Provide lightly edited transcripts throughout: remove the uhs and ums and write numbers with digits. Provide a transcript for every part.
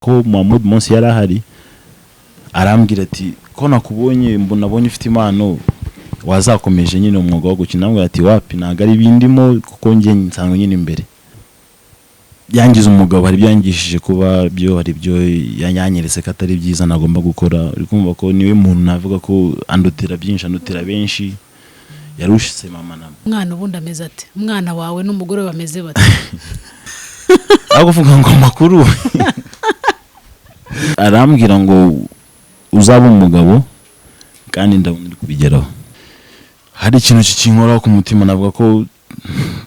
ko Muhamud Mosi yari ahari arambwira ati ko nakubonye mbonabonye ufite impano wazakomeje nyine umwuga wo gukina. Namwe ati wapi naga ari bindimo kuko nge nsanzwe nyine imbere yangize umugabo hari byangishije kuba byo hari byo yanyanyeretse katari byiza nagomba gukora. Uri kumva ko niwe muntu navuga ko andutira byinshi andutira benshi yarushise mama na mwana ubundi ameze ate umwana wawe n'umugore bameze bate aguvuga ngo makuru arambwira ngo uzaba umugabo kandi ndabona uri kubigeraho. Hari ikintu kikinkora ku mutima navuga ko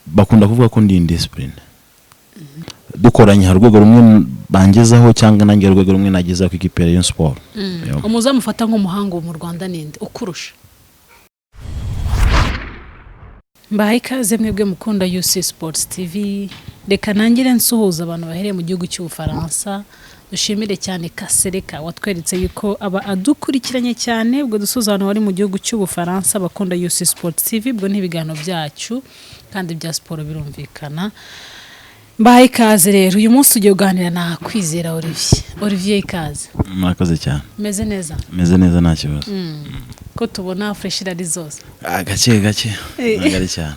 bakunda kuvuga ko ndi indiscipline dukoranye hari urwego rumwe bangezaho cyangwa nange urwego rumwe nageza ku ikipe ya Rayon Sports. Umuzamufata nk'umuhanga mu Rwanda ninde ukurusha? Mbaye ikaze mwebwe mukunda UC Sports TV. Reka nangire nsuhuza abantu bahereye mu gihugu cy'Ubufaransa. Dushimire cyane Kasereka watweretse yuko aba adukurikiranye cyane. Ubwo dusuza abantu bari mu gihugu cy'Ubufaransa bakunda UC Sports TV. Ubwo n'ibigano byacu kandi bya sport birumvikana. Mbaye ikaze rero uyu munsi ugiye kuganira na Kwizera Olivier ikaze. Mwakoze cyane. Meze neza? Meze neza nta kibazo. Ko tubona freshira zose. Gake nagari cyane.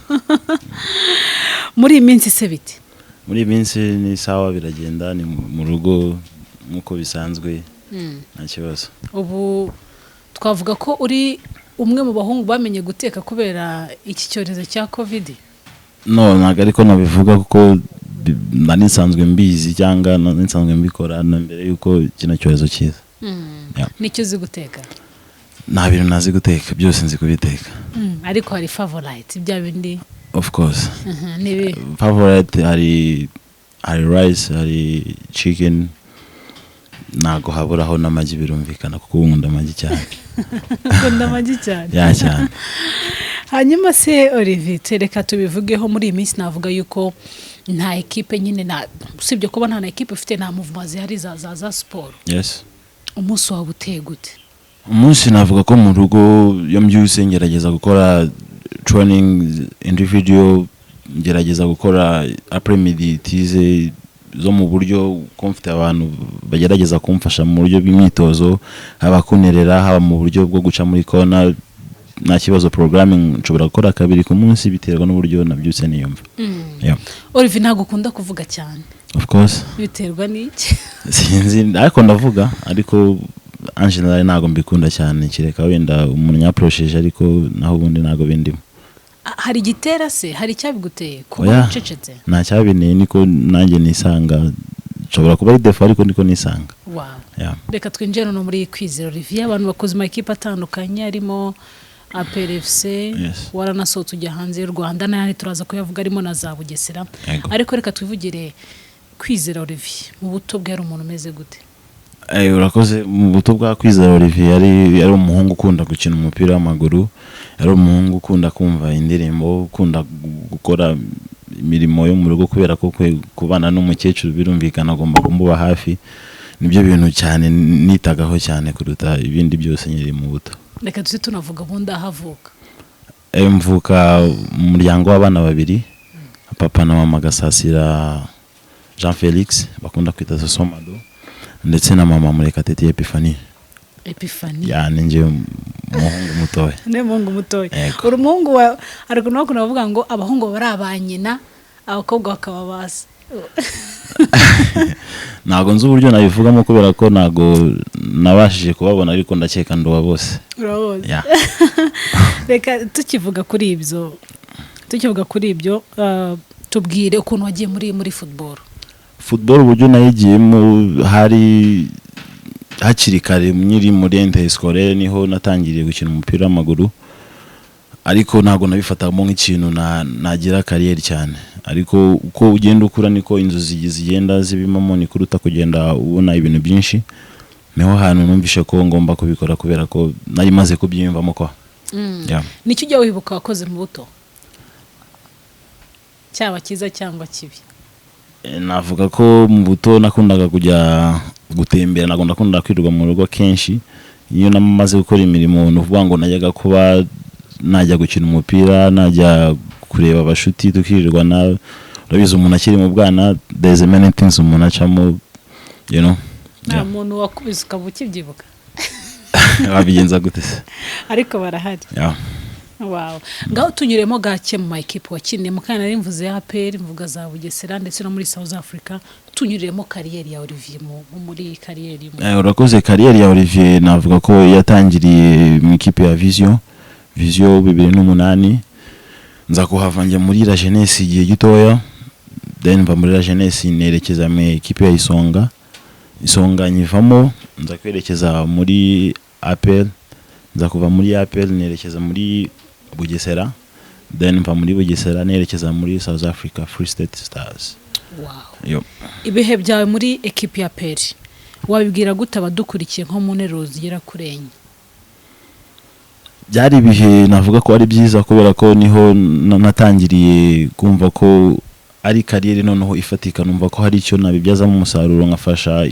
Muri iyi minsi se biti? Muri iyi minsi ni sawa biragenda ni mu rugo nkuko bisanzwe nta kibazo. Ubu twavuga ko uri umwe mu bahungu bamenye guteka kubera iki cyorezo cya COVID? No naga ariko nabivuga kuko nanisanzwe mbizi cyangwa nanisanzwe mbikora mbere yuko kino cyorezo cyiza. Nicyo uzi guteka? Nta bintu nazi guteka byose nzi kubiteka. Ariko hari favorite bya bindi? Of course. Nibi favorite hari rice, hari chicken. Nago haburaho n'amagi birumvikana kuko nkunda amagi cyane. Nkunda amagi cyane. Ya cyane. Hanyuma se Olivier reka tubivugeho muri iyi minsi navuga yuko nta equipe nyine usibye kuba nta equipe ufite nta movement zihari za sport. Yes. Umunsi wawe uteye gute? Umunsi navuga ko mu rugo yo mbyuse ngerageza gukora training individual, ngerageza gukora après-midi tize zo mu buryo komfite abantu bagerageza kumfasha mu buryo bw'imyitozo haba kunerera haba mu buryo bwo guca muri corner. Nta kibazo programming nshobora gukora kabiri ku munsi biterwa n'uburyo nabyutse niyumva. Olivier ntago ukunda kuvuga cyane? Of course. Biterwa n'iki? Sinzi ariko ndavuga ariko en general ntago mbikunda cyane kireka wenda umuntu yaprosheje ariko naho ubundi ntago bindimo. Hari gitera se hari cyabiguteye kuba ucecetse? Nta cyabineye niko nanjye nisanga nshobora kuba ari defo ariko niko nisanga. Wow. Reka twinjire no muri Kwizera Olivier abantu bakoze ama equipe atandukanye arimo APRFC waranasohotse ujya hanze y'u Rwanda n'ahandi turaza kuyavuga arimo na za Bugesera. Ariko reka twivugire Kwizera Olivier mu buto bwe ari umuntu umeze gute? Urakoze. Mu buto bwa Kwizera Olivier yari umuhungu ukunda gukina umupira w'amaguru, yari umuhungu ukunda kumva indirimbo, ukunda gukora imirimo yo mu rugo kubera ko kubana n'umukecuru birumvikana agomba kumuba hafi. Nibyo bintu cyane nitagaho cyane kuruta ibindi byose nyiri mu buto. Reka tuzi tunavuga bundi ahavuka. Mvuka mu muryango w'abana babiri, papa na mama Gasasira Jean Felix bakunda kwita Sosomado, ndetse na mama Murekatete Epiphanie. Ya ninje umuhungu mutoya. Ne muhungu mutoya. Uri umuhungu wa ariko nako navuga ngo abahungu bari abanyina abakobwa bakaba basa. Nago nzi uburyo nabivugamo kubera ko nago nabashije kubabona ariko ndakeka ndoba bose. Uraboze. Reka tukivuga kuri ibyo tubwire ukuntu wagiye muri football. Football uburyo nayigiyemo hari hakiri kare nyiri muri interscolaire niho natangiriye gukina umupira w'amaguru ariko nago nabifatamo nk'ikintu nagira career cyane. Ariko uko ugenda ukura niko inzozi zigenda zibimamo ni kuruta kugenda ubona ibintu byinshi. Niho hantu numvishe ko ngomba kubikora kubera ko nari maze kubyiyumvamo ko. Nicyo ujya wibuka wakoze mu buto? Cyaba kiza cyangwa kibi? Navuga ko mu buto nakundaga kujya gutembera, nakunda kwirirwa mu rugo kenshi. Iyo namaze gukora imirimo nuvuga ngo najyaga kuba najya gukina umupira, najya kureba abashuti tukirirwa na urabizi umuntu akiri mu bwana there's many things umuntu acamo nta muntu wakubise ukabukibyibuka babigenza gute se ariko barahari wow ngaho tunyuremo gake mu equipe wakiniyemo kandi nari mvuze ya APR mvuga za Bugesera ndetse no muri South Africa tunyuremo kariyeri ya Olivier muri kariyeri urakoze kariyeri ya Olivier navuga ko yatangiriye mu equipe ya Vision 2008 nza kuhava njya muri la jeunesse igihe gitoya then mva muri la jeunesse nerekeza mu equipe ya Isonga nyivamo nza kwerekeza muri APR nza kuva muri APR nerekeza muri Bugesera then mva muri Bugesera nerekeza muri South Africa Free State Stars. Wow. Ibihe byawe muri equipe ya APR wabibwira gute abadukurikiye nko mu nteruro zigera kurenye? Byari ibihe navuga ko ari byiza kubera ko niho natangiriye kumva ko ari kariyeri noneho ifatika numva ko hari icyo nabibyazamo umusaruro nkafasha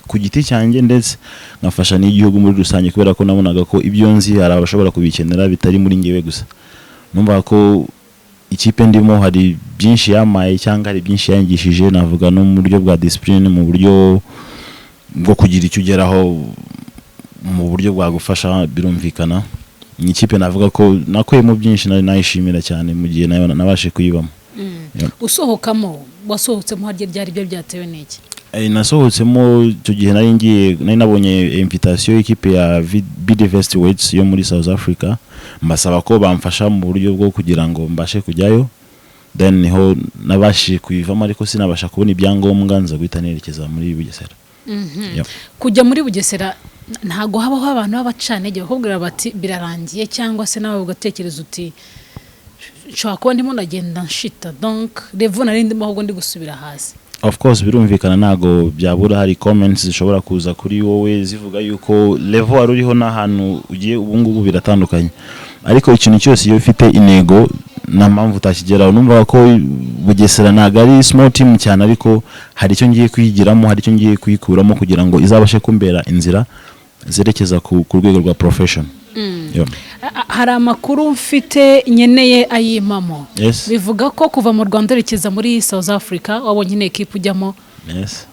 ku giti cyanjye ndetse nkafasha n'igihugu muri rusange kubera ko nabonaga ko ibyo nzi hari abashobora kubikenera bitari muri ngewe gusa numva ko ikipe ndimo hari byinshi yamaye cyangwa hari byinshi yangishije navuga no mu buryo bwa discipline mu buryo bwo kugira icyo ugeraho mu buryo bwa gufasha birumvikana ni ikipe navuga ko nakuyemo byinshi nayishimira cyane mu gihe nabashe kuyibamo. Usohokamo wasohotsemo harya ryari byo byatewe n'iki? Nasohotsemo icyo gihe nari nabonye invitation y'ikipe ya BDVest Weights yo muri South Africa mbasaba ko bamfasha mu buryo bwo kugira ngo mbashe kujyayo then niho nabashije kuyivamo ariko sinabasha kubona ibyangombwa nza guhita nerekeza muri Bugesera. Kujya muri Bugesera ntago habaho abantu b'abacanege bakubwira bati birarangiye cyangwa se nawe ugatekereza uti nshobora kuba ndimo nagenda nshita donc revo nari ndimo ahubwo ndi gusubira hasi? Of course birumvikana nago byabura hari comments zishobora kuza kuri wowe zivuga yuko level wari uriho n'ahantu ugiye ubungubu biratandukanye ariko ikintu cyose iyo ufite intego na mpamvu utakigeraho numva ko Bugesera ntago ari small team cyane ariko hari icyo ngiye kwigiramo hari icyo ngiye kuyikuramo kugira ngo izabashe kumbera inzira zerekeza ku rwego rwa profession. Hari amakuru mfite nyeneye ayimamo bivuga ko kuva mu Rwanda rekeza muri South Africa wabonye ne equipe ujyamo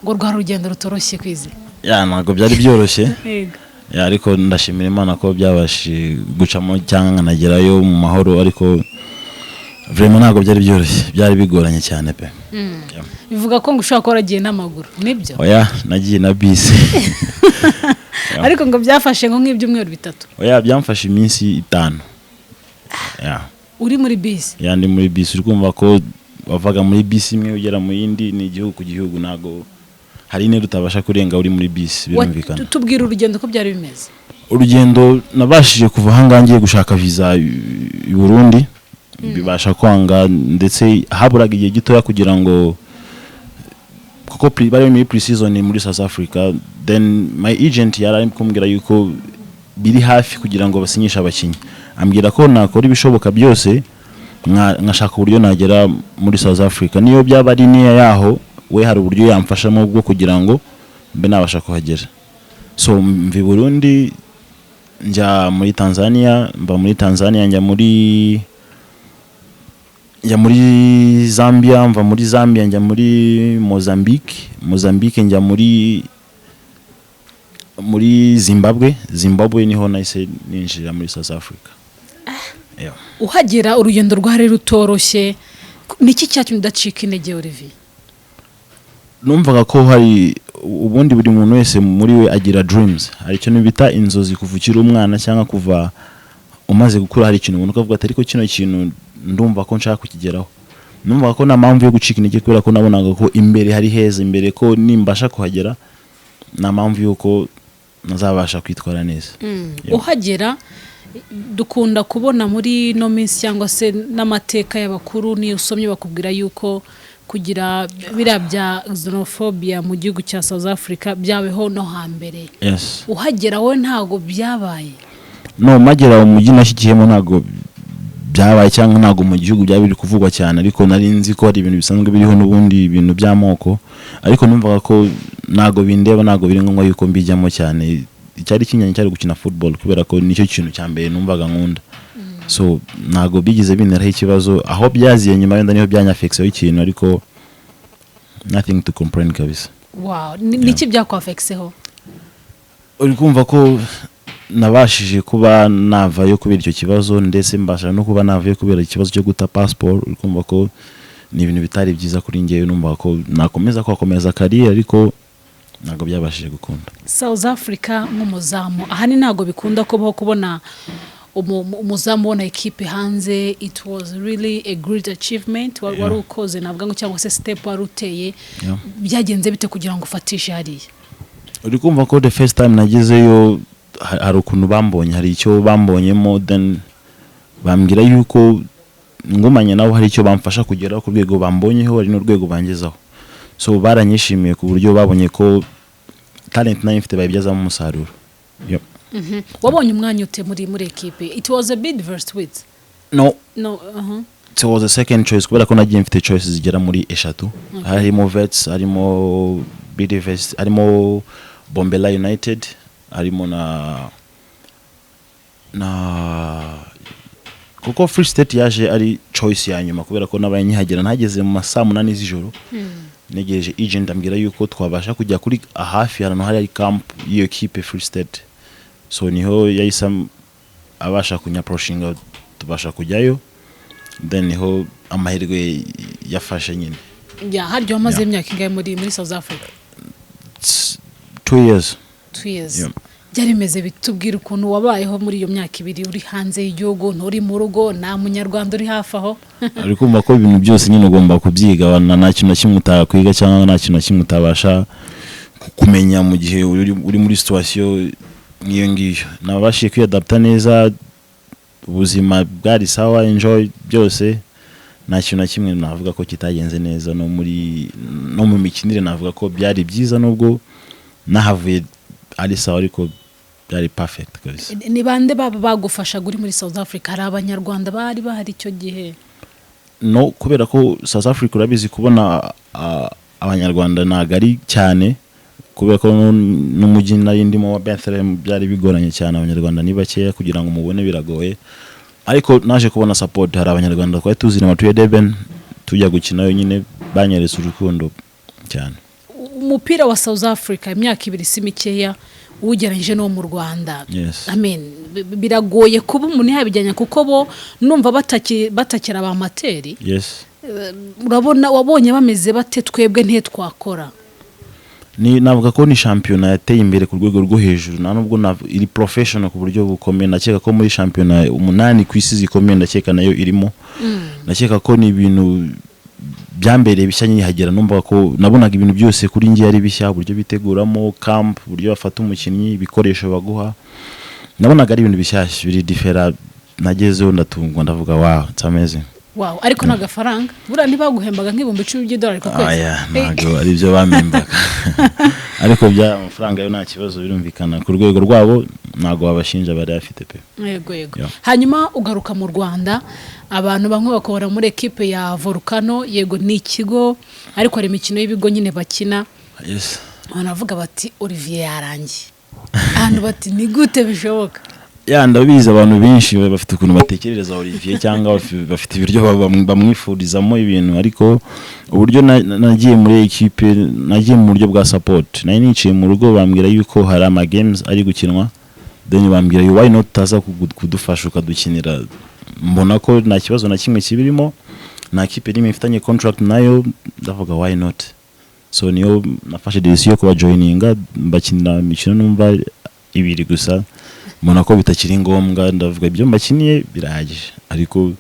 ngo rwa rugendo rutoroshye kwizi ntago byari byoroshye ariko ndashimira Imana ko byabashi gucamo cyangwa nkanagerayo mu mahoro ariko vraiment ntago byari byoroshye byari bigoranye cyane pe. Bivuga ko ngo ushaka ko ragiye n'amaguru nibyo? Nagiye na bisi ariko ngo byafashe ngo nk'ibyumweru bitatu? Byamfashe iminsi 5. Uri muri bisi? Ndi muri bisi uri kumva ko wavaga muri bisi imwe ugera mu yindi ni igihugu ku gihugu nago hari ne rutabasha kurenga uri muri bisi birumvikana. Tubwira urugendo ko byari bimeze? Urugendo nabashije kuva hangangiye gushaka visa i Burundi bibasha kwanga ndetse haburaga igihe gitoya kugira ngo kuko bari muri pre-season muri South Africa then my agent yari kumbwira yuko biri hafi kugira ngo basinyisha abakinyi ambwira ko nakora ibishoboka byose nkashaka uburyo nagera muri South Africa niyo byaba ari niya yaho we hari uburyo yamfashamo bwo kugira ngo mbe nabasha kuhagera so mvi Burundi njya muri Tanzania mba muri Tanzania njya muri Zambia mva muri Zambia njya muri Mozambique njya muri Zimbabwe niho nahise ninjira muri South Africa. Uhagera urugendo rwari rutoroshye niki cyatumye udacika intege Olivier? Numvaga ko hari ubundi buri muntu wese muri we agira dreams hari icyo nibita inzozi kuvukira umwana cyangwa kuva umaze gukura hari ikintu ubona ukavuga atari ko kino kintu ndumva ko nshaka kukigeraho numva ko na mpamvu yo gucika intege kubera ko nabonaga ko imbere hari heza imbere ko nimbasha kuhagera na mpamvu yuko nazabasha kwitwara neza. Uhagera dukunda kubona muri no minsi cyangwa se n'amateka y'abakuru ni usomye bakubwira yuko kugira birabya xenophobia mu gihugu cya South Africa byabeho no hambere. Uhagera we ntago byabaye? No magera umujyi nashyikiyemo ntago byabaye cyangwa ntago mu gihugu byaba biri kuvugwa cyane ariko nari nzi ko hari ibintu bisanzwe biriho n'ubundi ibintu by'amoko ariko numvaga ko ntago bindeba ntago biri ngombwa yuko mbijyamo cyane icyari kinyanya cyari gukina football kubera ko nicyo kintu cyambere numvaga nkunda so ntago bigize bineraho ikibazo aho byaziye nyuma yenda niho byanyafexeho ikintu ariko nothing to complain kabisa. wow niki byakwafexeho uri kumva ko nabashije kuba navayo kubera icyo kibazo ndetse mbasha no kuba navayo kubera ikibazo cyo guta passport uri kumva ko ni ibintu bitari byiza kuri ngewe numva ko nakomeza career ariko ntago byabashije gukunda. South Africa nk'umuzamu ahani ntago bikunda kubaho kubona umuzamu wona equipe hanze. It was really a great achievement wari ukoze navuga ngo cyangwa se step wari uteye byagenze bite kugira ngo ufatishe hariya? Uri kumva ko the first time nagezeyo hari ukuntu bambonye hari icyo bambonyemo then bambwira yuko ngumanye naho hari icyo bamfasha kugera ku rwego bambonyeho ari no rwego bangezaho, so baranyishimiye ku buryo babonye ko talent nayo mfite bayibyaza mu musaruro. Wabonye umwanya ute muri equipe? It was a bid versus with? No. It was a second choice kubera ko nagiye mfite choices zigera muri eshatu. Harimo Vets, harimo BDVS, harimo Bombela United, harimo na kuko Free State yaje ari choice ya nyuma kubera ko nabaye nyihagera ntageze mu masaa 8 z'ijoro. Negereje agent ambwira yuko twabasha kujya kuri hafi hano hari camp iyo equipe Free State, so niho yahise abasha kunyaproshinga tubasha kujyayo, then niho amahirwe yafashe nyine. Haryo amaze imyaka ingahe muri South Africa? 2 years. 2 years. Byari meze bitubwira ukuntu wabayeho muri iyo myaka ibiri uri hanze y'igihugu nturi mu rugo nta munyarwanda uri hafi aho. Ariko kumva ko ibintu byose nyine ugomba kubyiga nta kintu kimwe utakwiga cyangwa nta kintu kimwe utabasha kumenya mu gihe uri muri situation niyo ngiyo. Nabashije kwiyadapta neza, ubuzima bwari sawa, enjoy byose, nta kintu kimwe navuga ko kitagenze neza. No mu mikinire navuga ko byari byiza nubwo nahavuye ari sawa ariko byari perfect guys. Ni bande bagufasha guri muri South Africa? Hari abanyarwanda bari bahari icyo gihe? No, kubera ko South Africa urabizi kubona abanyarwanda nagari cyane kubera ko n'umujyi nari ndimo wa Bethlehem byari bigoranye cyane, abanyarwanda ni bakeya kugira ngo mubone biragoye, ariko naje kubona support. Hari abanyarwanda twari tuzina matuye Deben tujya gukina yo nyine banyeretse urukundo cyane. Umupira wa South Africa imyaka ibiri si mikeya ugereranyije no mu Rwanda. Yes. I mean biragoye kuba umuntu yabijyanya kuko bo numva batakira ba amateri. Yes. Urabona wabonye bameze bate twebwe nte twakora? Ni navuga ko ni champion yateye imbere ku rwego rwo hejuru, nubwo iri professional ku buryo bukomeye. Nakeka ko muri champion 8 ku isi zikomeye ndakeka nayo irimo. Nakeka ko ni ibintu byambereye bishya nyihagera, numva ko nabonaga ibintu byose kuri ngiye ari bishya, buryo biteguramo camp, buryo bafata umukinnyi, ibikoresho baguha, nabonaga ari ibintu bishyashya biri different. Nagezeho ndatungwa ndavuga wow, it's amazing. Wow, ariko nagafaranga bura ntibaguhembaga nk'ibihumbi $10 ku kwezi? Ntago ari byo bamembaga. Ariko bya amafaranga yo nta kibazo birumvikana ku rwego rwabo, ntago babashinja bari afite pe. Yego. Hanyuma ugaruka mu Rwanda, abantu bamwe bakora muri equipe ya Volcano, yego ni ikigo ariko hari imikino y'ibigo nyine bakina. Yes. Banavuga bati Olivier yarangiye. Abantu bati ni gute bishoboka? Ndabizi abantu benshi bafite ukuntu batekerereza Olivier cyangwa bafite ibiryo bamwifurizamo ibintu, ariko uburyo nagiye muri equipe nagiye mu buryo bwa support. Nari niciye mu rugo bambwira yuko hari ama games ari gukinwa, then bambwira why not taza kudufasha ukadukinira. Mbona ko nta kibazo na kimwe kibirimo, na equipe rimwe ifitanye contract nayo, ndavuga why not. So niyo nafashe decision yo kuba joininga mbakinira imikino numva ibiri gusa, mbona ko bitakiri ngombwa, ndavuga ibyo mbakiniye birahagije, ariko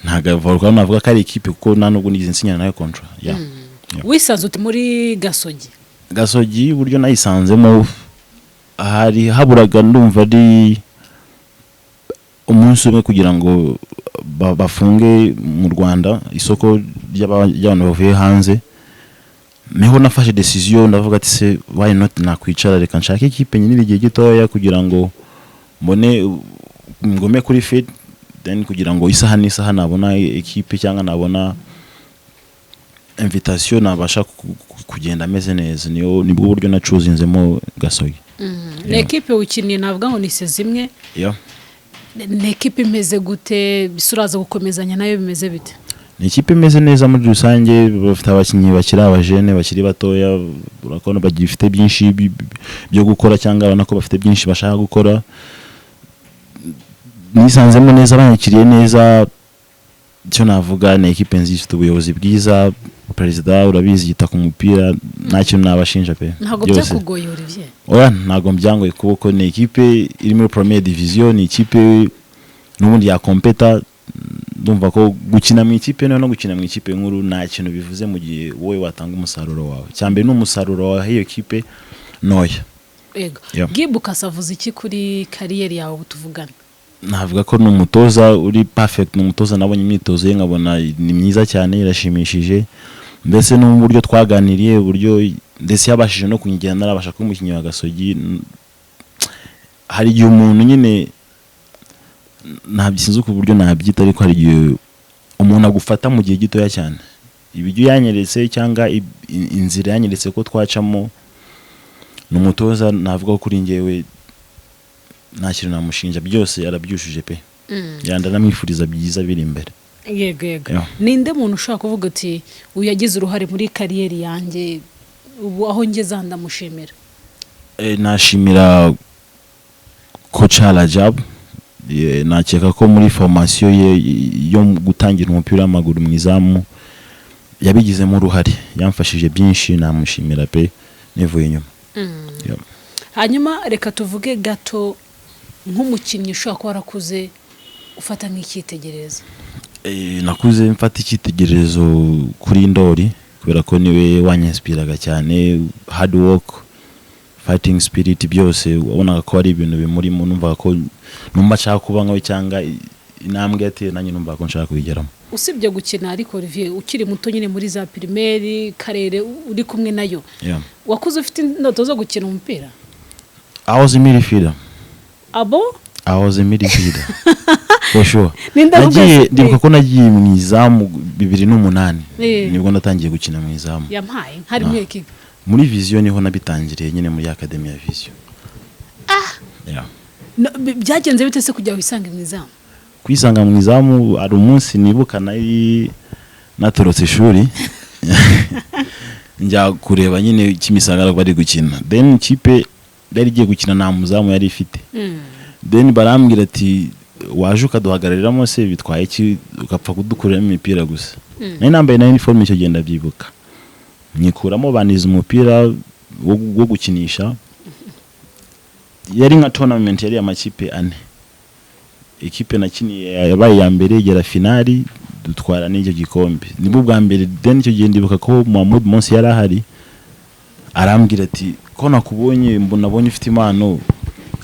ntaga Volcano navuga ko ari equipe kuko nta nubwo nigize nsinyana nayo contract. Wisanze uti muri Gasogi buryo nayisanzemo hari haburaga ndumva ari umunsi umwe kugira ngo bafunge mu Rwanda isoko ry'abantu bavuye hanze. Meho nafashe decision ndavuga ati se why not nakwicara reka nshaka equipe nyine igihe gitoya kugira ngo mbone ngome kuri fit, then kugira ngo isaha nabona equipe cyangwa nabona invitation nabasha kugenda ameze neza. Nibwo buryo nacuzinzemo Gasogi. Ni equipe ukiniye navuga ngo ni sezimwe. Ni equipe imeze gute? Bisuraza gukomezanya nayo bimeze bite? ni ikipe imeze neza muri rusange, bafite abakinnyi bakiri abajene bakiri batoya, urakona bagifite byinshi byo gukora cyangwa abana ko bafite byinshi bashaka gukora. Nisanzemo neza, banyakiriye neza, cyo navuga ni ikipe nziza ifite ubuyobozi bwiza, perezida urabizi yita ku mupira, nta kintu nabashinja pe. Ntago byakugoye Olivier? Oya, ntago mbyangoye kuko ni ikipe iri muri première division, ni ikipe n'ubundi ya kompeta. Ndumva ko gukina mu ikipe no gukina mu ikipe nkuru nta kintu bivuze mu gihe wowe watanga umusaruro wawe. Cyambe n'umusaruro wa hiyo kipe noya. Ego. Gibuka savuze iki kuri kariyeri yawe tuvugana? Navuga ko n'umutoza uri perfect, n'umutoza nabonye imyitozo ye nkabona ni myiza cyane, irashimishije. Mbese no mu buryo twaganiriye, uburyo ndetse yabashije no kungira narabasha kumukinnyi wa Gasogi. Hari igihe umuntu nyine ntabyisinze ku buryo nabyita, ariko hari igihe umuntu agufata mu gihe gitoya cyane. Ibyo yanyeretse cyangwa inzira yanyeretse ko twacamo, n'umutoza navuga ko kuri ngewe nta kintu namushinja, byose arabyushije pe. Yanda namwifuriza byiza biri imbere. Yego. Ninde muntu ushaka kuvuga ati uyu yagize uruhare muri kariyeri yanjye, ubu aho ngeze ndamushimira? Nashimira coach Rajab. Nakeka ko muri formation ye yo gutangira umupira w'amaguru mu izamu yabigizemo uruhare, yamfashije byinshi, namushimira pe nevuye inyuma. Hanyuma reka tuvuge gato nk'umukinnyi ushaka ko warakuze ufata nk'icyitegererezo. Nakuze mfata icyitegererezo kuri Ndori, kubera ko niwe wanyinspiraga cyane. Hard work, fighting spirit, byose wabonaga ko ari ibintu bimurimo. Numva ko numva nshaka kuba nkawe cyangwa intambwe yateye nanjye numva ko nshaka kuyigeramo. Usibye gukina ariko Olivier ukiri muto nyine muri za primaire karere uri kumwe nayo, wakuze ufite indoto zo gukina umupira? I was a midfielder. Abo? I was a midfielder. For sure. Ndibuka ko nagiye mu izamu 2008 nibwo natangiye gukina mu izamu. Yampaye hari mu ekipe. Muri Vision niho nabitangiriye nyine muri Academy ya Vision. Byagenze bite se kujya wisanga mu izamu? Kwisanga mu izamu ari umunsi nibuka natorotse ishuri njya kureba nyine Kimisagara bari gukina. Then ikipe yari igiye gukina nta muzamu yari ifite. Then barambwira ati waje ukaduhagarariramo se bitwaye iki ugapfa kudukuramo imipira gusa. Nari nambaye na uniform icyo genda byibuka. Nyikuramo baniza umupira wo gukinisha. Yari nka tournament yari amakipe 4. Ikipe nakiniye yabaye ya mbere igera finali, dutwara n'icyo gikombe. Nibwo bwa mbere. Then icyo gihe ndibuka ko Muhamud Mosi yari ahari, arambwira ati ko nakubonye mbonabonye ufite impano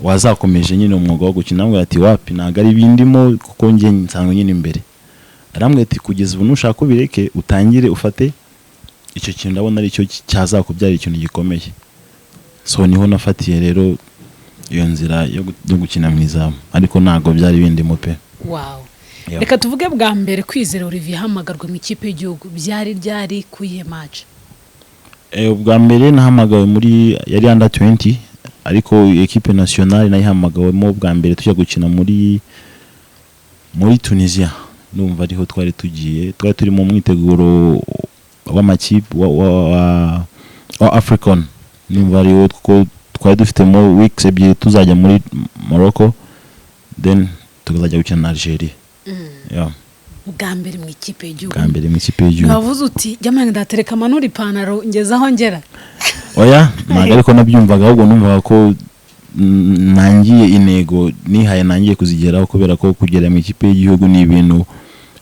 wazakomeje nyine umwuga wo gukina. Namwe ati wapi ntago ari bindimo kuko nge nsanzwe nyine imbere. Arambwira ati kugeza ubu nushaka ko bireke utangire ufate icyo kintu, ndabona ari cyo cyazakubyara ikintu gikomeye. So niho nafatiye rero iyo nzira yo gukina mu izamu, ariko ntago byari bindimo pe. Wow. Reka tuvuge bwa mbere Kwizera Olivier hamagarwa mu ikipe y'igihugu, byari ryari kuyihe match? Ubwa mbere nahamagawe muri yari under 20, ariko equipe nationale nayihamagawemo bwa mbere tujya gukina muri Tunisia. Numva ariho twari tugiye, twari turi mu mwiteguro w'amakipe wa African. Numva ariho twari dufitemo weeks ebyiri tuzajya muri Morocco, then tukazajya gukina na Algeria. Bwa mbere mu ikipe y'igihugu. Bwa mbere mu ikipe y'igihugu. Bavuze uti jamani ndatereka manura ipantaro ngeze aho ngera. Oya, ntago ariko nabyumvaga, ahubwo numvaga ko nangiye intego nihaye nangiye kuzigeraho, kubera ko kugera mu ikipe y'igihugu ni ibintu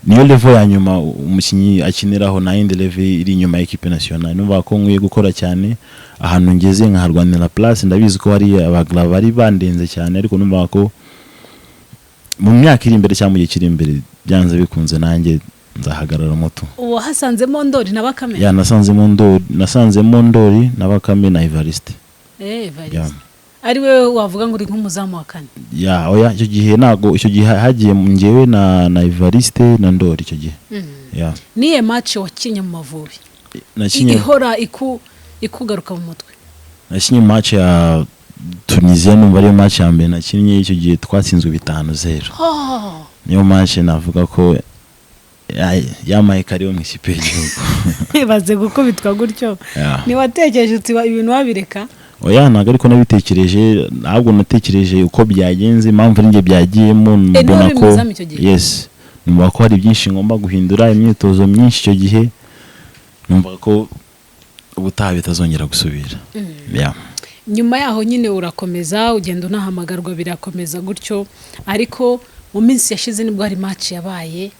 niyo level ya nyuma umukinnyi akiniraho, na indi level iri inyuma y'ikipe nationale. Numva ko nkwiye gukora cyane, ahantu ngeze nkaharwanira place. Ndabizi ko hari abagla bari bandenze cyane, ariko numva ko mu myaka iri imbere cyangwa mu gihe kiri imbere byanze bikunze nanjye nzahagarara moto. Uwo hasanzemo Ndori na Bakame? Nasanzemo Ndori na Bakame na Evariste. Evariste. Ari we wavuga ngo uri nk'umuzamu wa kane? Oya, icyo gihe nago, icyo gihe hagiye ngewe na Evariste na Ndori icyo gihe. Niye match wakinye mu Mavubi? Nakinye ihora ikugaruka mu mutwe. Nakinye match ya Tunisia, numva ariyo match ya mbere nakinye. Icyo gihe twatsinzwe 5-0. Niyo match navuga ko yamaye kariyo mu ikipe y'igihugu. baze gukubitwa gutyo. Niwatekereje uti ibintu wabireka? Oya ntago ariko nabitekereje, ahubwo natekereje uko byagenze, impamvu ninjye byagiyemo, mbona ko yes numva ko hari byinshi ngomba guhindura, imyitozo myinshi icyo gihe numva ko ubutaha bitazongera gusubira. Nyuma yaho nyine urakomeza ugenda unahamagarwa birakomeza gutyo, ariko mu minsi yashize nibwo hari match yabaye.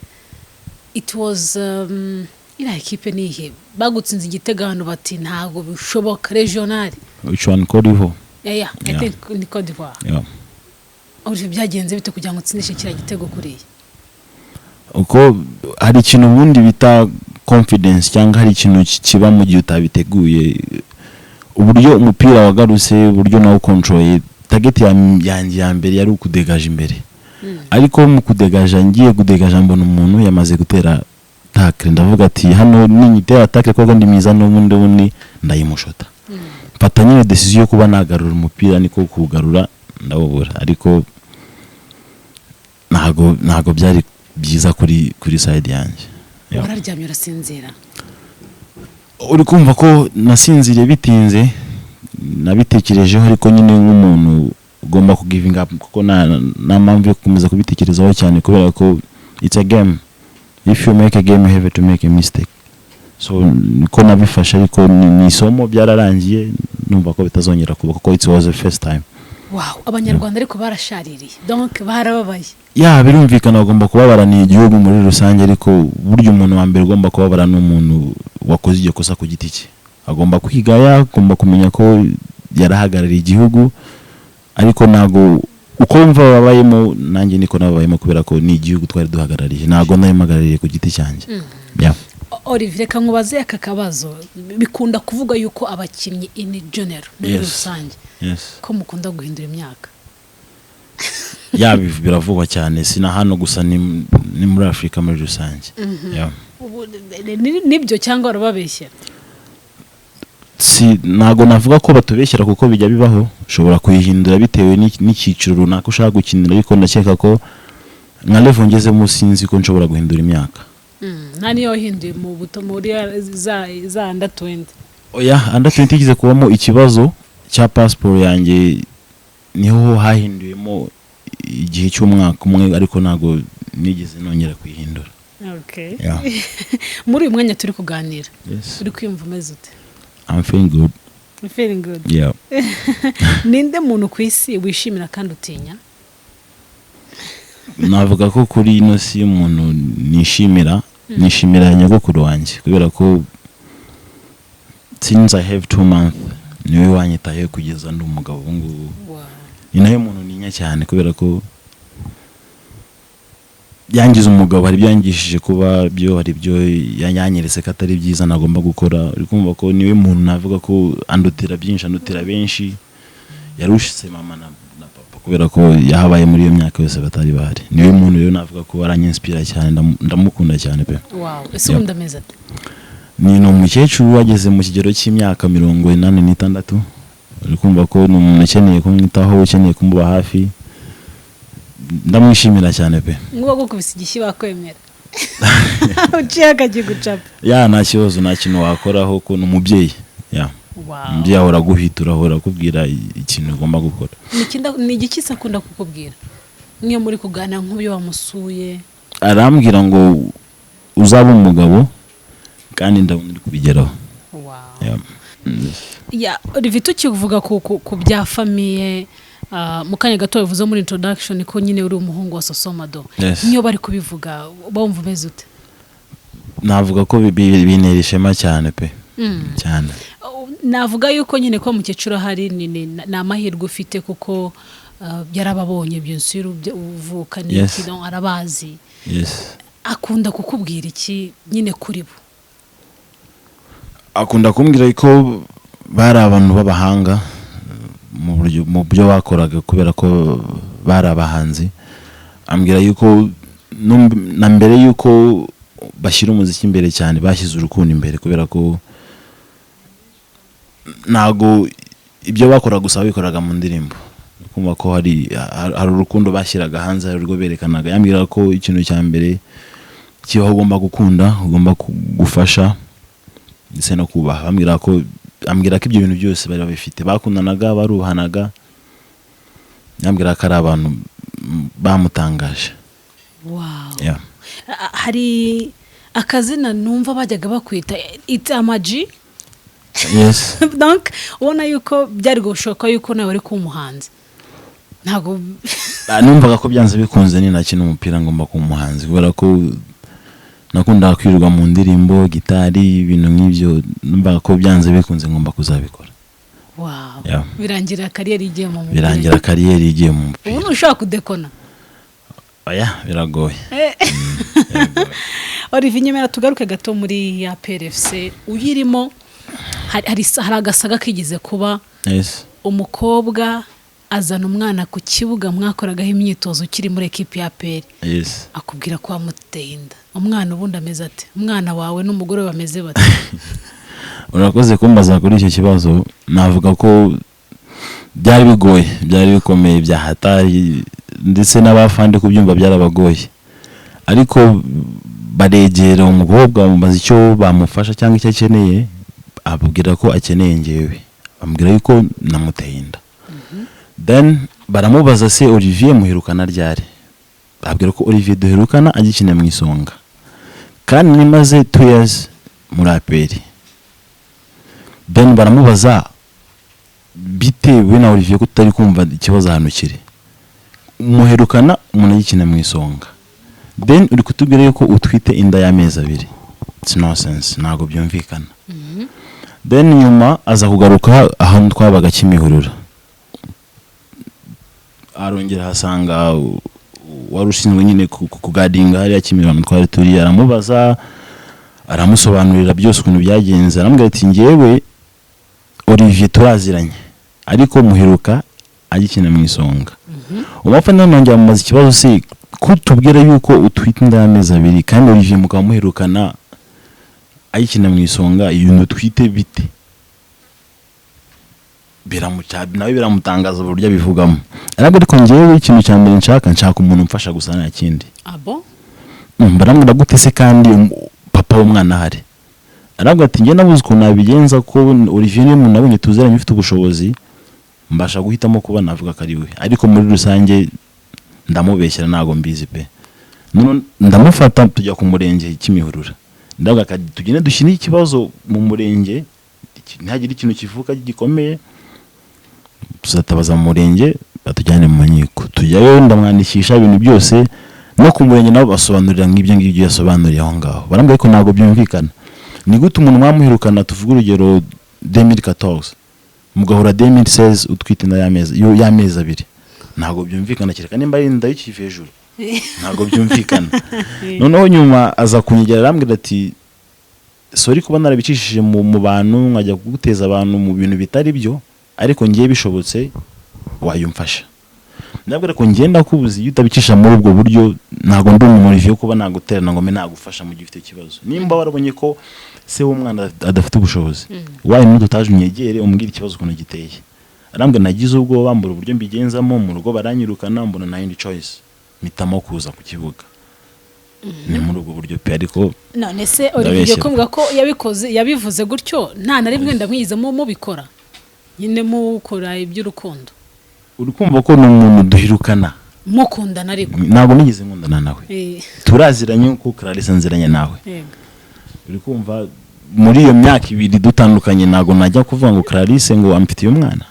It was ila equipe nihe bagutsinze Igitego bati ntago bishoboka regional. Which one? Cote d'Ivoire? Yeah, I think ni Cote d'Ivoire. Yeah. Uri byagenze bite kugira ngo utsindishe kira Gitego kuriye? Uko hari ikintu ubundi bita confidence cyangwa hari ikintu kiba mu gihe utabiteguye, uburyo umupira wagarutse, uburyo nawo control target yanjye ya mbere yari ukudegaje imbere. Ariko mu kudegaja ngiye kudegaja mbona umuntu yamaze gutera tackle, ndavuga ati hano ninyitera tackle ko ndi miza n'ubundi ndayimushota. Mfata nyine decision yo kuba nagarura umupira niko kugarura ndabobora, ariko ntago byari byiza kuri side yanjye. Wararyamye urasinzira? Uri kumva ko nasinziriye bitinze, nabitekerejeho ariko nyine nk'umuntu ugomba giving up kuko na mpamvu yo gukomeza kubitekerezaho cyane, kubera ko it's a game. If you make a game you have to make a mistake. So niko nabifasha, ariko ni isomo byararangiye, numva ko bitazongera kuba kuko it was the first time. Wow, Abanyarwanda ariko barashaririye, donc barababaye. Birumvikana ugomba kubabarana igihugu muri rusange, ariko buryo umuntu wa mbere ugomba kubabarana n'umuntu wakoze iryo kosa ku giti cye. Agomba kwigaya, agomba kumenya ko yarahagarariye igihugu, ariko nago uko mva babayemo nanjye niko nababayemo, kubera ko ni igihugu twari duhagarariye, nago nayimagarariye ku giti cyanjye. Olivier, kankubaze aka kabazo, bikunda kuvuga yuko abakinnyi in general muri rusange ko mukunda guhindura imyaka. Biravugwa cyane, sina hano gusa ni muri Afrika muri rusange. Nibyo cyangwa barababeshya? Nago navuga ko batubeshyira kuko bijya bibaho, ushobora kuyihindura bitewe n'ikiciro runaka ushaka gukinira, ariko ndakeka ko nka level ngeze mu sinzi ko nshobora guhindura imyaka. Nani yohinduye mu buto muri za under 20? Oya, under 20 igize kubamo ikibazo cya passport yanjye, niho hahinduyemo igihe cy'umwaka umwe, ariko nago nigeze nongera kuyihindura. Okay. Muri uyu mwanya turi kuganira, uri kwiyumva umeze ute? I'm feeling good. I'm feeling good. Yeah. Ninde muntu ku isi wishimira kandi utinya? Navuga ko kuri ino si umuntu nishimira nyogokuru wanjye, kubera ko since I have 2 months niwe wanyitaye kugeza ndi umugabo ngubu. Ni nayo muntu ninya cyane, kubera ko yangize umugabo, hari byangishije kuba byo, hari byo yanyanyeretse ko atari byiza nagomba gukora. Uri kumva ko niwe muntu navuga ko andutira byinshi, andutira benshi, yarushitse mama na papa, kubera ko yahabaye muri iyo myaka yose batari bahari. Niwe muntu rero navuga ko aranyinspira cyane, ndamukunda cyane pe. Wow, ese undi ameze ate? Ni umukecuru wageze mu kigero cy'imyaka 86. Uri kumva ko ni umuntu ukeneye kumwitaho, ukeneye kumuba hafi, ndamwishimira cyane pe. Ngo gukubise igishi bakwemera uciye akagigucapa? Nta kibazo, nta kintu wakoraho ko n'umubyeyi. Wow. Ndi ahora guhitura, ahora kubwira ikintu ugomba gukora. Ni igiki sakunda kukubwira niyo muri kuganira nk'ubyo wamusuye? Arambwira ngo uzaba umugabo kandi ndabona uri kubigeraho. Wow. Olivier, tukivuga ku bya famille, mu kanya gato bivuze muri introduction ko nyine uri umuhungu wa Sosomado. Niyo bari kubivuga bumva umeze ute? Navuga ko bintera ishema cyane pe. Cyane. Navuga yuko nyine ko mukecuru hari ni amahirwe ufite kuko yarababonye byinshi uvuka n'iki, donc arabazi. Akunda kukubwira iki nyine kuri bo? Akunda kumbwira ko bari abantu b'abahanga mu byo bakoraga, kubera ko bari abahanzi. Ambwira yuko na mbere yuko bashyira umuziki imbere cyane, bashyize urukundo imbere, kubera ko nago ibyo bakora gusa bikoraga mu ndirimbo. Kumva ko hari urukundo bashyiraga hanze, hari urwo berekanaga. Yambwira ko ikintu cya mbere kibaho ugomba gukunda, ugomba gufasha ndetse no kubaha. Ambwira ko ibyo bintu byose bari babifite, bakundanaga, baruhanaga. Ambwira ko ari abantu bamutangaje. Wow. Yeah. Hari akazina numva bajyaga bakwita itamaji. Yes. Donc ubona yuko byari gushoka yuko nawe ari kumuhanzi. Ntago numvaga ko byanze bikunze ni nakina umupira ngomba ku muhanzi, kubera ko nakunda kwirirwa mu ndirimbo, gitari, ibintu nk'ibyo. Numvaga ko byanze bikunze ngomba kuzabikora. Wow. Yeah. Birangira kariyeri igiye mu mupira. Birangira kariyeri igiye mu mupira. Ubu ushaka kudekona. Oya, biragoye. Olivier nyemera tugaruke gato muri ya PRFC uyirimo. Hari agasaga kigize kuba. Yes. Umukobwa azana umwana ku kibuga mwakoragaho imyitozo ukiri muri equipe ya PL. Yes. Akubwira ko amuteye inda. Umwana ubundi ameze ate? Umwana wawe n'umugore bameze bate? Urakoze kumbaza kuri icyo kibazo. Navuga ko byari bigoye, byari bikomeye, byahatari, ndetse n'abafande kubyumva byarabagoye. Ariko baregera umukobwa mubaza icyo bamufasha cyangwa icyo akeneye, ababwira ko akeneye ngewe. Bambwira yuko namuteye inda. Then baramubaza se Olivier muherukana ryari? Abwira ko Olivier duherukana agikina mu Isonga, kandi nimaze 2 years muri APR. Then baramubaza bitewe na Olivier ko tutari kumva ikibazo hano kiri, muherukana umuntu agikina mu Isonga, then uri kutubwira yuko utwite inda y'amezi 2. It's nonsense, ntago byumvikana. Then nyuma aza kugaruka ahantu twabaga Kimihurura, arongera hasanga warushinzwe nyine kugadinga hariya Kimirano twari turi. Aramubaza, aramusobanurira byose ukuntu byagenze. Arambwira ati ngewe Olivier turaziranye, ariko muheruka agikina mu Isonga. Umufana nongera mumaze ikibazo se kutubwira yuko utwite inda y'amezi 2 kandi Olivier mukaba muherukana agikina mu Isonga, iyo utwite bite? Nawe biramutangaza uburyo abivugamo. Ariko ngewe ikintu cya mbere nshaka umuntu umfasha gusa nta kindi. Abo? Baramwira gute se kandi papa w'umwana ahari? Arabwo ati nge nabuze ukuntu nabigenza ko Olivier ni umuntu nabonye tuzeranye ufite ubushobozi, mbasha guhitamo kuba navuga ko ari we. Ariko muri rusange ndamubeshyira, ntago mbizi pe. Ndamufata tujya ku murenge Kimihurura. Ndavuga ati tugende dushyine ikibazo mu murenge, ntihagire ikintu kivuka gikomeye, tuzatabaza mu murenge batujyane mu manyiko. Tujyayo ndamwandikisha ibintu byose, no ku murenge nabo basobanurira nk'ibyo ngibyo yasobanuriye aho ngaho. Barambwira ko ntago byumvikana. Ni gute umuntu mwamuherukana, tuvuga urugero 2014 mugahura 2016 utwite inda y'amezi 2? Ntago byumvikana, kereka nimba ari inda y'ikive hejuru. Ntago byumvikana. Noneho nyuma aza kunyegera arambwira ati sorry kuba narabicishije mu bantu nkajya kuguteza abantu mu bintu bitari byo, ariko ngiye bishobotse wayumfasha. Ndabwira ko ngenda kubuzi iyo utabicisha muri ubwo buryo, ntago ndi umuntu yo kuba naguterana ngo me nagufasha mu gifite kibazo. Nimba warabonye ko se w'umwana adafite ubushobozi, waye n'udutaje unyegere umbwira ikibazo kuno giteye. Arambwira nagize ubwo bambura uburyo mbigenzamo mu rugo, baranyirukana, mbona nta indi choice, mitamo kuza ku kibuga. Ni muri ubwo buryo pe. Ariko none se Olivier kumva ko yabikoze yabivuze gutyo nta na rimwe ndamwizemo mubikora nyine mukora iby'urukundo? Urukumva ko n'umuntu duhirukana mukundana, ariko ntago nigeze nkundana nawe. Turaziranye ko Clarisse nziranye nawe. Uri kumva muri iyo myaka 2 dutandukanye, ntago najya kuvuga ngo Clarisse ngo amfitiye umwana.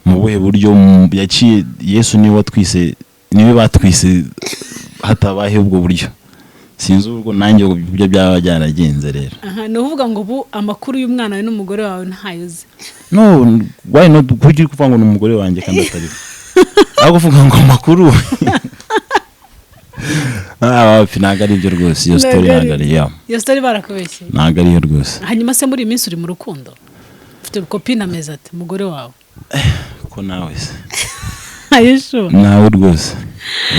Mu buhe buryo yaciye Yesu niwe watwise, niwe batwise hatabahe ubwo buryo. Sinzi ubwo nanjye ubyo byaba byaragenze rero. No uvuga ngo ubu amakuru y'umwana we n'umugore wawe ntayuze? No, why not kugira kuvuga ngo n'umugore wanjye kandi atari. Aho kuvuga ngo amakuru ntago ari byo rwose. Iyo story ntago ari yo. Iyo story barakubeshye? Ntago ari yo rwose. Hanyuma se muri iminsi uri mu rukundo ufite copine ameze ate umugore wawe? Ko nawe se ayisho nawe rwose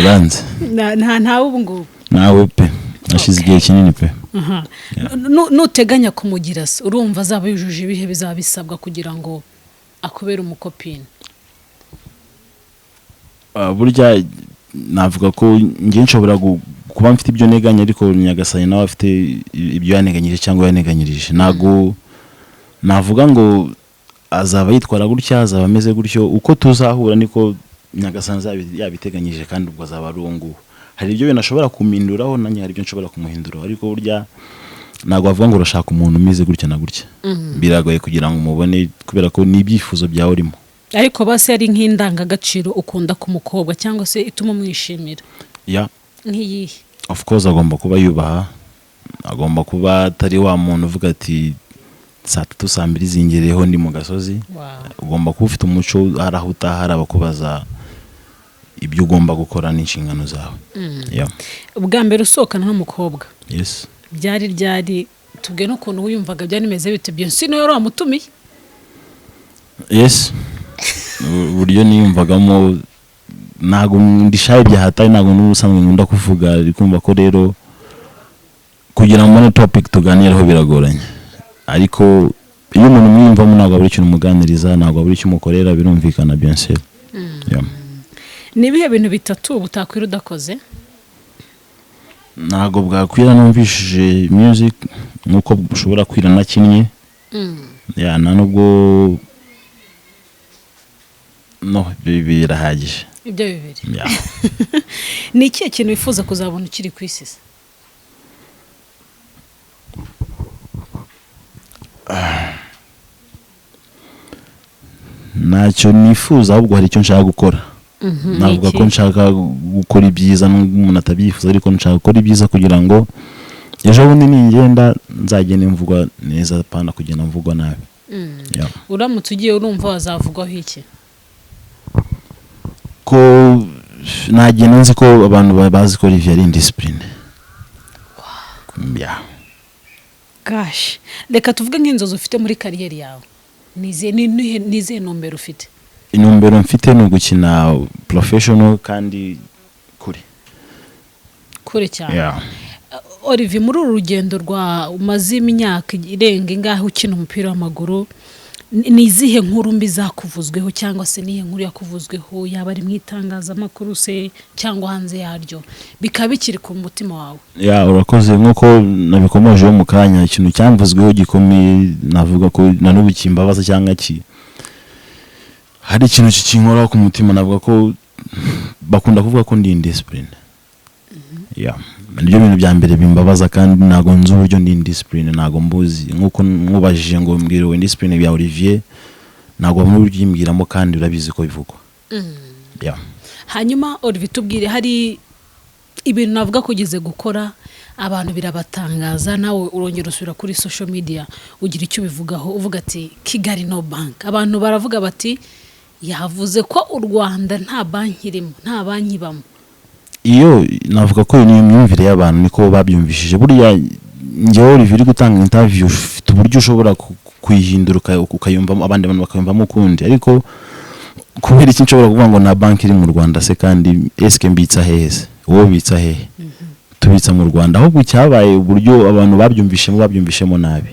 uranze? Ntawe ubu ngubu? Nawe pe ashize igihe kinini pe. Nuteganya kumugira se urumva azaba yujuje ibihe bizaba bisabwa kugira ngo akubere umukopine? Burya navuga ko ngiye nshobora kuba mfite ibyo neganya ariko Nyagasani nawe afite ibyo yaneganyirije cyangwa yaneganyirije. Nago navuga ngo azaba yitwara gutya, azaba ameze gutyo, uko tuzahura niko Nyagasani yabiteganyije kandi ubwo azaba ari uwo. Hari ibyo binashobora kuminduraho, nanjye hari ibyo nshobora kumuhinduraho, ariko burya nago avuga ngo urashaka umuntu umeze gutya na gutya. Biragoye kugira ngo umubone kubera ko n'ibyifuzo byawe urimo. Ariko base ari nk'indangagaciro ukunda ku mukobwa cyangwa se ituma mwishimira. Nk'iyi. Of course agomba kuba yubaha, agomba kuba atari wa muntu uvuga ati saa 3 saa 2 zingereho ndi mu gasozi. Ugomba kuba ufite umuco arahuta haraba kubaza ibyo ugomba gukora n'inshingano zawe. Ubwa mbere usokana n'umukobwa. Yes. Ryari tubwe no kuntu wiyumvaga byari meze bite byo sino yoro amutumiye. Yes. Buryo niyumvagamo nago ndishaye byahataye, nago n'ubusanzwe nkunda kuvuga, arikumva ko rero kugira ngo ne topic tuganiraho biragoranye, ariko iyo umuntu mwiyumvamo nago aburi cyo umuganiriza, nago aburi cyo umukorera, birumvikana bien sûr. Nibihe bintu bitatu butakwira udakoze? Nago bwakwira numvishije music nuko ushobora kwira nakinnye. Nubwo no birahagije. Ibyo bibiri. Ni ikihe kintu wifuza kuzabona ukiri ku isi? Ntacyo nifuza, ahubwo hari icyo nshaka gukora. Navuga ko nshaka gukora ibyiza n'umuntu atabyifuza, ariko nshaka gukora ibyiza kugira ngo ejo bundi ningenda nzagenda mvugwa neza, pana kugenda mvugwa nabi. Uramutse ugiye urumva wazavugwaho iki? Ko nagenda nzi ko abantu bazi ko Olivier ari indiscipline. Gosh, reka tuvuge nk'inzozi ufite muri kariyeri yawe. Nize nombero ufite? Inombero mfite no gukina professional kandi kure cyane. Olivier, muri uru rugendo rwa umaze imyaka irenga ingahe ukina umupira w'amaguru, nizihe nkuru mbi zakuvuzweho cyangwa se nihe nkuru yakuvuzweho, yaba ari mwitangazamakuru se cyangwa hanze yaryo, bikaba bikiri ku mutima wawe? Urakoze. Nkuko nabikomojeho mu kanya, ikintu cyamvuzweho gikomeye navuga ko nanubu kimbabaza cyangwa hari ikintu kikinkora ku mutima, navuga ko bakunda kuvuga ko ndi indiscipline. Nibyo bintu bya mbere bimbabaza, kandi nago nzi uburyo ndi indiscipline, nago mbuzi. Nkuko mwubajije ngo mbwire indiscipline bya Olivier, nago n'uburyo yimbwiramo kandi urabizi ko bivugwa. Hanyuma Olivier, tubwire, hari ibintu navuga ko ugize gukora abantu birabatangaza, nawe urongera usubira kuri social media ugira icyo bivugaho, uvuga ati Kigali no bank. Abantu baravuga bati yavuze ko u Rwanda nta banki irimo, nta banki bamo. Iyo navuga ko ni imyumvire y'abantu niko babyumvishije. Buriya njyewe Olivier gutanga interview ufite uburyo ushobora kuyihinduruka ukayumvamo, abandi bantu bakayumvamo ukundi, ariko kubera iki nshobora kuvuga ngo nta banki iri mu Rwanda se, kandi eske mbitsa heze wowe bitsa hehe? Tubitsa mu Rwanda, ahubwo cyabaye uburyo abantu babyumvishemo nabi.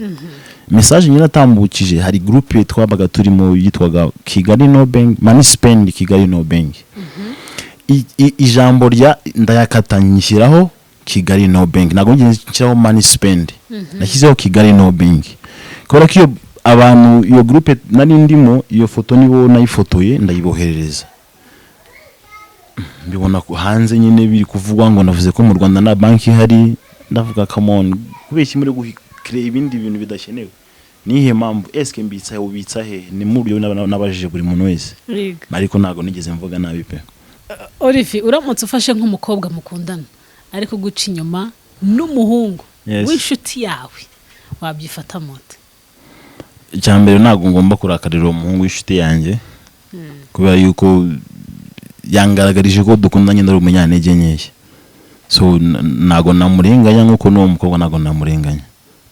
Message nyina tambukije, hari groupe twabaga turimo yitwaga Kigali no bank, money spend Kigali no bank. Ijambo rya ndayakatanyishyiraho Kigali no bank, nago ngishyiraho money spend, nashyizeho Kigali no bank. Kubera ko iyo abantu iyo groupe nari ndimo, iyo foto nibo nayifotoye ndayiboherereza, mbibona ko hanze nyine biri kuvugwa ngo navuze ko mu Rwanda na banki hari. Ndavuga come on, kubeshya muri gucreate ibindi bintu bidakenewe. Nihe mpamvu eske mbitsa ubitsa he? Ni mu buryo nabajije buri muntu wese, ariko nago nigeze mvuga nabi pe. Olivier, uramutse ufashe nk'umukobwa mukundana ariko guca inyuma n'umuhungu w'inshuti yawe, wabyifata mote? Icyambere nago ngomba kurakarira umuhungu w'inshuti yanjye, kubera yuko yangaragarije ko dukundanye ndari umunyantege nkeya. So nago namurenganya nkuko no mukobwa nago namurenganya.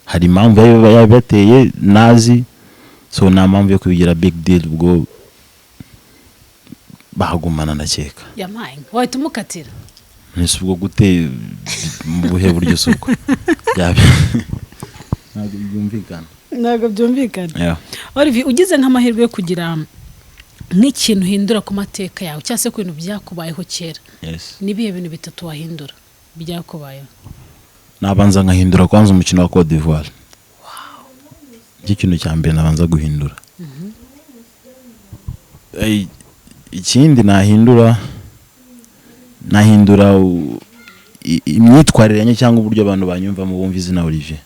Hari impamvu yabateye nazi, so nta mpamvu yo kubigira big deal, ubwo bahagumana ndakeka. Yamaye wahita umukatira? Nese ubwo gute mu buhe buryo suko ntabwo byumvikana. Olivier, ugize nk'amahirwe yo kugira nk'ikintu hindura ku mateka yawe cyangwa se ku bintu byakubayeho kera yes nibihe bintu bitatu wahindura byakubayeho? nabanza nkahindura kwanza umukino wa Côte d'Ivoire. Iki kintu cya mbere nabanza guhindura. Ikindi nahindura imyitwarire yanjye cyangwa uburyo abantu banyumva mu bumva izina Olivier.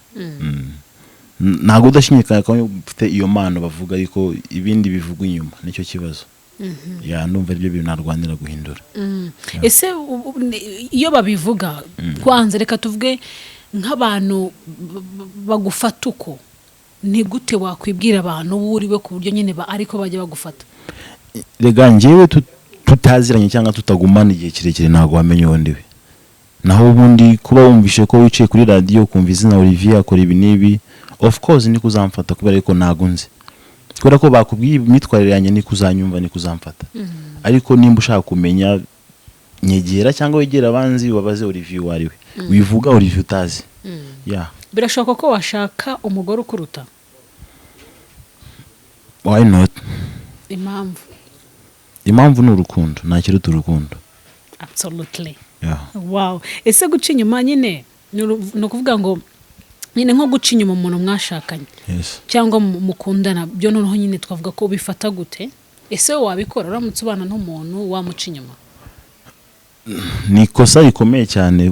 Ntago udashinyikana ko ufite iyo mpano bavuga ariko ibindi bivugwa inyuma nicyo kibazo. Ya ndumva ibyo bintu narwanira guhindura. Ese iyo babivuga kwanza reka tuvuge nk'abantu bagufata uko ni gute wakwibwira abantu uriwe ku buryo nyine ariko bajya bagufata? Rega njyewe tutaziranye cyangwa tutagumana igihe kirekire ntago wamenye uwo ndiwe. Naho ubundi kuba wumvishe ko wicaye kuri radio kumva izina Olivier akora ibi nibi, of course ni kuzamfata kubera ko ntago nzi. Kubera ko bakubwiye imyitwarire yanjye ni kuzanyumva ni kuzamfata. Ariko nimba ushaka kumenya nyegera cyangwa wegera abanzi wabaze Olivier wariwe. Wivuga Olivier utazi. Yeah. Birashoboka ko washaka umugore ukuruta? Why not? Impamvu ni urukundo, ntakiruta urukundo. Absolutely. Yeah. Wow. Ese guca inyuma nyine no kuvuga ngo nyine nko guca inyuma umuntu mwashakanye. Yes. Cyangwa mukundana byo noneho nyine twavuga ko bifata gute? Ese wabikora uramutse ubana n'umuntu wamuca inyuma? Ni kosa rikomeye cyane,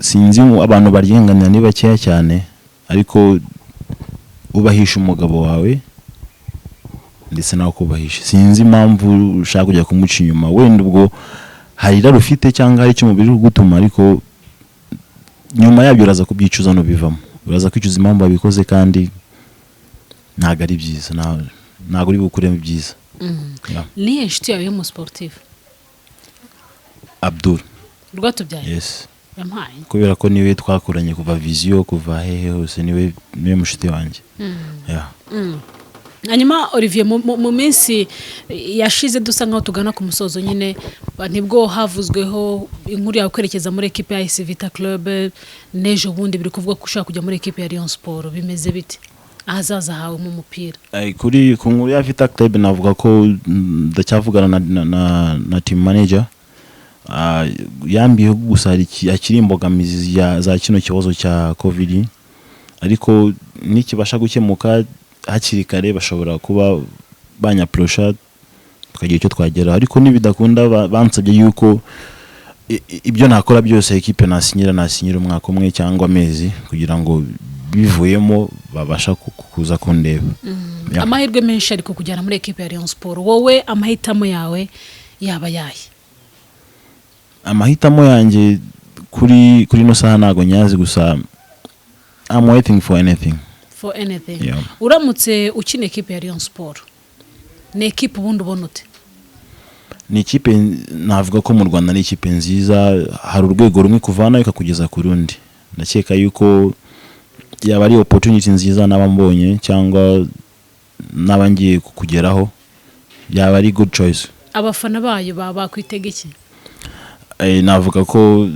sinzi abantu baryenganira ni bakeya cyane, ariko ubahisha umugabo wawe ndetse nawe kubahisha. Sinzi impamvu ushaka kujya kumuca inyuma, wenda ubwo hari rufite cyangwa hari icyo mubiri gutuma, ariko nyuma yabyo uraza kubyicuza no bivamo. Uraza kwicuza impamvu babikoze kandi ntago ari byiza, ntago uri bukuremo byiza. Ni inshuti yawe mu sportif? Abdul. Rwatubyaye? Yes. Yampaye. Kubera ko niwe twakoranye kuva vision kuva hehe hose niwe mushuti wanjye. Yeah. Hanyuma Olivier mu minsi yashize dusa nkaho tugana ku musozo nyine nibwo havuzweho inkuru yawe kwerekeza muri equipe ya AS Vita Club, nejo bundi biri kuvuga ko ushaka kujya muri equipe ya Rayon Sports. Bimeze bite ahazaza hawe mu mupira? Kuri ku nkuru ya Vita Club navuga ko ndacyavugana na team manager. Yambiye gusa akiri imbogamizi za kino kibazo cya COVID, ariko nikibasha gukemuka hakiri kare bashobora kuba banyaprosha tukagira icyo twagera, ariko nibidakunda bansabye yuko ibyo nakora byose equipe nasinyira umwaka umwe cyangwa amezi kugira ngo bivuyemo babasha kuza kundeba. Amahirwe menshi ariko kujyana muri equipe ya Rayon Sports, wowe amahitamo yawe yaba yahe? Amahitamo yanjye kuri no saha nago nyazi, gusa I'm waiting for anything. Yeah. Uramutse ukina equipe ya Rayon Sports, ni equipe ubundi ubona ute? Ni equipe navuga ko mu Rwanda ni equipe nziza, hari urwego rumwe kuvana ikakugeza ku rundi. Ndakeka yuko yaba ari opportunity nziza nabambonye cyangwa nabangiye kugeraho, yaba ari good choice. Abafana bayo baba kwitega iki? Navuga ko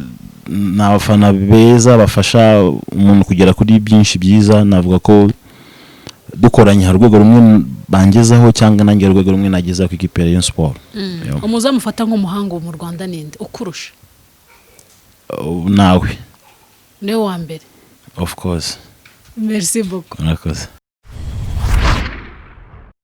n'abafana beza bafasha umuntu kugera kuri byinshi byiza. Navuga ko dukoranye hari urwego rumwe bangezaho cyangwa nange urwego rumwe nageza ku equipe ya Rayon Sports. Umuzamufata nk'umuhanga mu Rwanda ninde ukurusha? Nawe. Niwe wa mbere? Of course. Merci beaucoup. Murakoze.